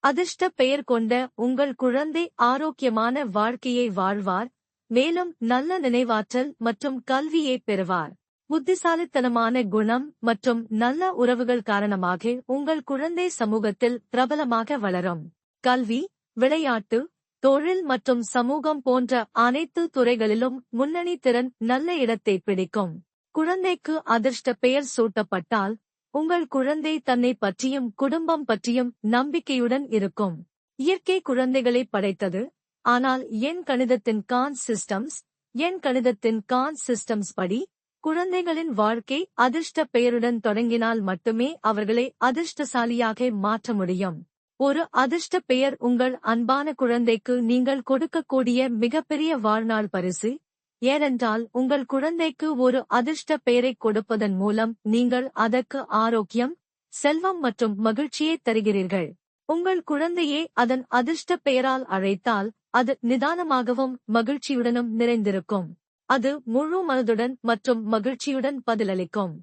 அதிர்ஷ்ட பெயர் கொண்ட உங்கள் குழந்தை ஆரோக்கியமான வாழ்க்கையை வாழ்வார், மேலும் நல்ல நினைவாற்றல் மற்றும் கல்வியை பெறுவார். புத்திசாலித்தனமான குணம் மற்றும் நல்ல உறவுகள் காரணமாக உங்கள் குழந்தை சமூகத்தில் பிரபலமாக வளரும். கல்வி, விளையாட்டு, தொழில் மற்றும் சமூகம் போன்ற அனைத்து துறைகளிலும் முன்னணி திறன் நல்ல இடத்தை பிடிக்கும். குழந்தைக்கு அதிர்ஷ்ட பெயர் சூட்டப்பட்டால் உங்கள் குழந்தை தன்னை பற்றியும் குடும்பம் பற்றியும் நம்பிக்கையுடன் இருக்கும். இயற்கை குழந்தைகளை படைத்தது, ஆனால் எண் கணிதத்தின் கான் சிஸ்டம்ஸ் படி குழந்தைகளின் வாழ்க்கை அதிர்ஷ்ட பெயருடன் தொடங்கினால் மட்டுமே அவர்களை அதிர்ஷ்டசாலியாக மாற்ற முடியும். ஒரு அதிர்ஷ்ட பெயர் உங்கள் அன்பான குழந்தைக்கு நீங்கள் கொடுக்கக்கூடிய மிகப்பெரிய வாழ்நாள் பரிசு. ஏனென்றால் உங்கள் குழந்தைக்கு ஒரு அதிர்ஷ்ட பெயரைக் கொடுப்பதன் மூலம் நீங்கள் அதற்கு ஆரோக்கியம், செல்வம் மற்றும் மகிழ்ச்சியை தருகிறீர்கள். உங்கள் குழந்தையை அதன் அதிர்ஷ்ட பெயரால் அழைத்தால் அது நிதானமாகவும் மகிழ்ச்சியுடனும் நிறைந்திருக்கும். அது முழு மனதுடன் மற்றும் மகிழ்ச்சியுடன் பதிலளிக்கும்.